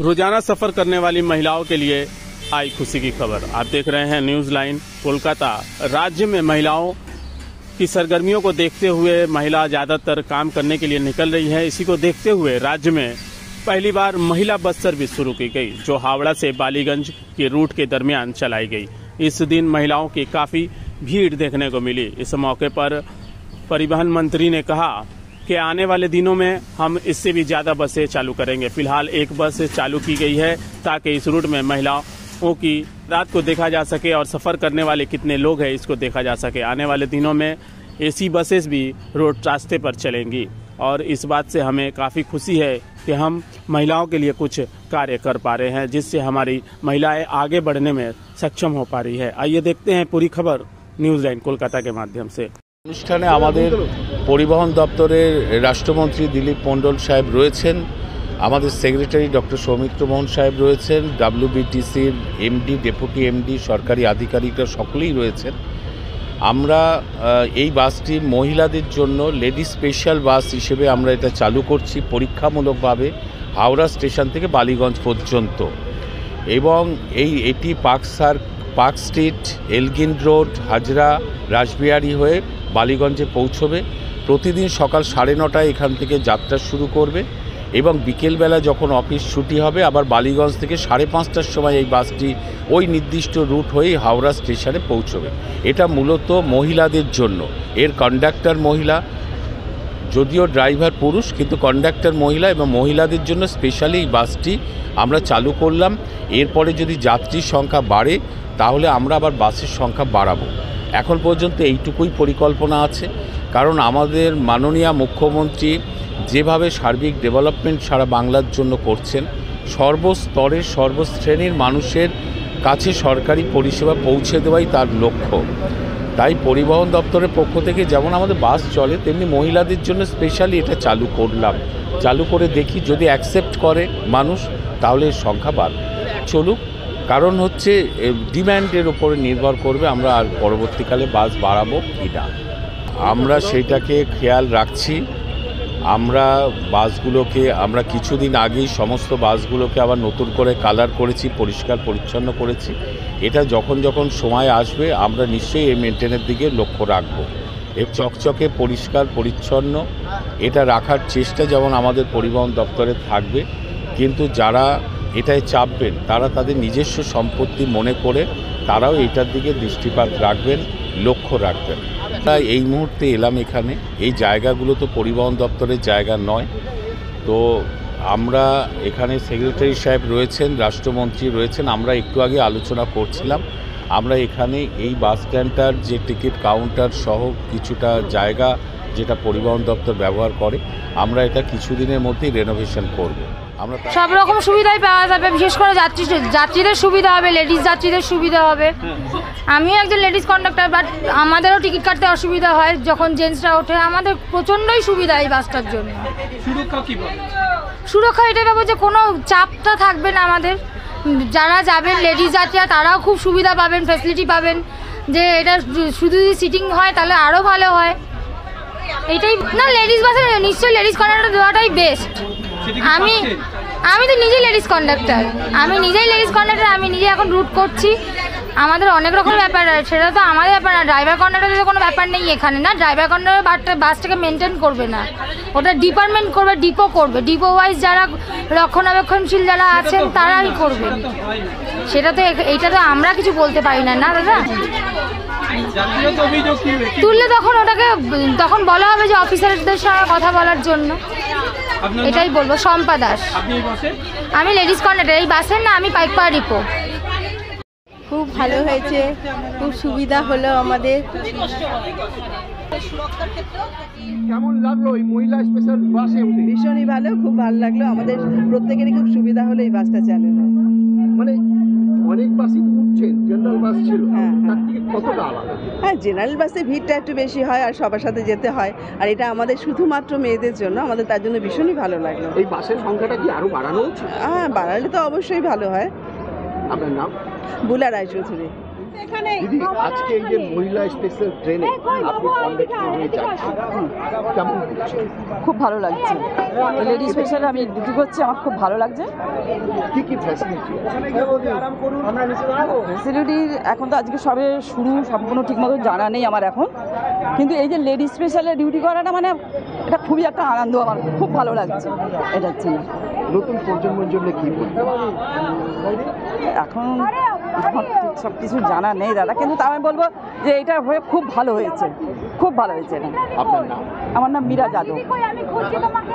रोजाना सफर करने वाली महिलाओं के लिए आई खुशी की खबर। आप देख रहे हैं न्यूज लाइन कोलकाता। राज्य में महिलाओं की सरगर्मियों को देखते हुए महिला ज्यादातर काम करने के लिए निकल रही है। इसी को देखते हुए राज्य में पहली बार महिला बस सर्विस शुरू की गई, जो हावड़ा से बालीगंज के रूट के दरमियान चलाई गई। इस दिन महिलाओं की काफी भीड़ देखने को मिली। इस मौके पर परिवहन मंत्री ने कहा कि आने वाले दिनों में हम इससे भी ज्यादा बसें चालू करेंगे। फिलहाल एक बस चालू की गई है ताकि इस रूट में महिलाओं की रात को देखा जा सके और सफर करने वाले कितने लोग हैं इसको देखा जा सके। आने वाले दिनों में एसी बसेस भी रोड रास्ते पर चलेंगी और इस बात से हमें काफ़ी खुशी है कि हम महिलाओं के लिए कुछ कार्य कर पा रहे हैं, जिससे हमारी महिलाएं आगे बढ़ने में सक्षम हो पा रही है। आइए देखते हैं पूरी खबर न्यूज लाइन कोलकाता के माध्यम से। অনুষ্ঠানে আমাদের পরিবহন দপ্তরের রাষ্ট্রমন্ত্রী দিলীপ মণ্ডল সাহেব রয়েছেন, আমাদের সেক্রেটারি ডক্টর সৌমিত্র মোহন সাহেব রয়েছেন, WBTCর এমডি, ডেপুটি এমডি, সরকারি আধিকারিকরা সকলেই রয়েছেন। আমরা এই বাসটি মহিলাদের জন্য লেডি স্পেশাল বাস হিসেবে আমরা এটা চালু করছি পরীক্ষামূলকভাবে হাওড়া স্টেশন থেকে বালিগঞ্জ পর্যন্ত, এবং এটি park street, Elgin road, Hazra, Rashbehari হয়ে বালিগঞ্জে পৌঁছবে। প্রতিদিন সকাল 9:30 এখান থেকে যাত্রা শুরু করবে এবং বিকেলবেলা যখন অফিস ছুটি হবে আবার বালিগঞ্জ থেকে 5:30টার সময় এই বাসটি ওই নির্দিষ্ট রুট হয়ে হাওড়া স্টেশনে পৌঁছবে। এটা মূলত মহিলাদের জন্য। এর কন্ডাক্টর মহিলা, যদিও ড্রাইভার পুরুষ, কিন্তু কন্ডাক্টর মহিলা, এবং মহিলাদের জন্য স্পেশালি এই বাসটি আমরা চালু করলাম। এরপরে যদি যাত্রীর সংখ্যা বাড়ে তাহলে আমরা আবার বাসের সংখ্যা বাড়াবো। এখন পর্যন্ত এইটুকুই পরিকল্পনা আছে, কারণ আমাদের মাননীয় মুখ্যমন্ত্রী যেভাবে সার্বিক ডেভেলপমেন্ট সারা বাংলার জন্য করছেন, সর্বস্তরের সর্বশ্রেণীর মানুষের কাছে সরকারি পরিষেবা পৌঁছে দেওয়াই তার লক্ষ্য। তাই পরিবহন দপ্তরের পক্ষ থেকে যেমন আমাদের বাস চলে, তেমনি মহিলাদের জন্য স্পেশালি এটা চালু করলাম। চালু করে দেখি যদি অ্যাকসেপ্ট করে মানুষ তাহলে এর সংখ্যা বাড়বে। চলুক, কারণ হচ্ছে ডিম্যান্ডের উপরে নির্ভর করবে আমরা আর পরবর্তীকালে বাস বাড়াবো কি না। আমরা সেটাকে খেয়াল রাখছি। আমরা বাসগুলোকে আমরা কিছুদিন আগেই সমস্ত বাসগুলোকে আবার নতুন করে কালার করেছি, পরিষ্কার পরিচ্ছন্ন করেছি। এটা যখন যখন সময় আসবে আমরা নিশ্চয়ই এই মেনটেনের দিকে লক্ষ্য রাখব। এর চকচকে পরিষ্কার পরিচ্ছন্ন এটা রাখার চেষ্টা যেমন আমাদের পরিবহন দপ্তরে থাকবে, কিন্তু যারা এটায় চাপবেন তারা তাদের নিজস্ব সম্পত্তি মনে করে তারাও এটার দিকে দৃষ্টিপাত রাখবেন, লক্ষ্য রাখবেন। তাই এই মুহূর্তে এলাম এখানে। এই জায়গাগুলো তো পরিবহন দপ্তরের জায়গা নয়। তো আমরা এখানে সেক্রেটারি সাহেব রয়েছেন, রাষ্ট্রমন্ত্রী রয়েছেন, আমরা একটু আগে আলোচনা করছিলাম। আমরা এখানে এই বাস স্ট্যান্ডটার যে টিকিট কাউন্টার সহ কিছুটা জায়গা যেটা পরিবহন দপ্তর ব্যবহার করে, আমরা এটা কিছুদিনের মধ্যেই রেনোভেশন করব। সব রকম সুবিধাই পাওয়া যাবে, বিশেষ করে যাত্রীদের সুবিধা হবে, লেডিস যাত্রীদের সুবিধা হবে। আমিও একজন লেডিস কন্ডাক্টর, বাট আমাদেরও টিকিট কাটতে অসুবিধা হয় যখন জেন্টসরা ওঠে। আমাদের প্রচণ্ডই সুবিধা এই বাসটার জন্য। সুরক্ষা এটাই পাবো যে কোনো চাপটা থাকবে না আমাদের। যারা যাবেন লেডিস যাত্রীরা তারাও খুব সুবিধা পাবেন, ফ্যাসিলিটি পাবেন। যে এটা শুধু যদি সিটিং হয় তাহলে আরও ভালো হয়। এটাই না, লেডিস বাসে নিশ্চয়ই লেডিস কন্ডাক্টর দেওয়াটাই বেস্ট। আমি তো নিজেই লেডিস কন্ডাক্টর, আমি নিজে এখন রুট করছি। আমাদের অনেক রকম ব্যাপার, সেটা তো আমাদের ব্যাপার না। ড্রাইভার কন্ডাক্টরের কোনো ব্যাপার নেই এখানে। না, ড্রাইভার কন্ডাক্টর বাসটাকে মেনটেন করবে না, ওটা ডিপার্টমেন্ট করবে, ডিপো করবে। ডিপো ওয়াইজ যারা রক্ষণাবেক্ষণশীল যারা আছেন তারাই করবেন। সেটা তো এইটা তো আমরা কিছু বলতে পারি না। না দাদা, তুললে তখন বলা হবে যে অফিসারদের সঙ্গে কথা বলার জন্য। এটাই বলবো। শম্পা দাস, আমি লেডিস কন্ডাক্টর এই বাসের। না, আমি পাইকপাড়া ডিপো। খুব ভালো হয়েছে, খুব সুবিধা হলো আমাদের। কেমন লাগলো এই মহিলা স্পেশাল বাসে? ভীষণই ভালো, খুব ভালো লাগলো। আমাদের প্রত্যেকেরই খুব সুবিধা হলো এই বাসটা চালানো। মানে অনেক বাসই উঠছেন, জেনারেল বাস ছিল, তার থেকে কতটা আলাদা? হ্যাঁ, জেনারেল বাসে ভিড়টা একটু বেশি হয় আর সবার সাথে যেতে হয়, আর এটা আমাদের শুধুমাত্র মেয়েদের জন্য, আমাদের তার জন্য ভীষণই ভালো লাগলো। এই বাসের সংখ্যাটা কি আরো বাড়ানো উচিত? হ্যাঁ, বাড়ালে তো অবশ্যই ভালো হয়। আপনার নাম? বুলা রায়চৌধুরী। দিদি আজকে এই যে মহিলা স্পেশাল ট্রেনে আপনি কন্ডাক্টর হয়ে যাচ্ছেন, কেমন লাগছে? খুব ভালো লাগছে। লেডি স্পেশালে আমি ডিউটি করছি, আমার খুব ভালো লাগছে। কি কি ফ্যাসিলিটি? ফেসিলিটির এখন তো আজকে সবে শুরু, সম্পূর্ণ ঠিকমতো জানা নেই আমার এখন, কিন্তু এই যে লেডি স্পেশালে ডিউটি করাটা মানে এটা খুবই একটা আনন্দ, আমার খুব ভালো লাগছে এটার জন্য। নতুন প্রজন্মের জন্য কি বলবেন? এখন সব কিছু জানা নেই দাদা, কিন্তু তা আমি বলবো যে এটা হয়ে খুব ভালো হয়েছে, খুব ভালো হয়েছে এটা। আপনার নাম? আমার নাম মীরা যাদব।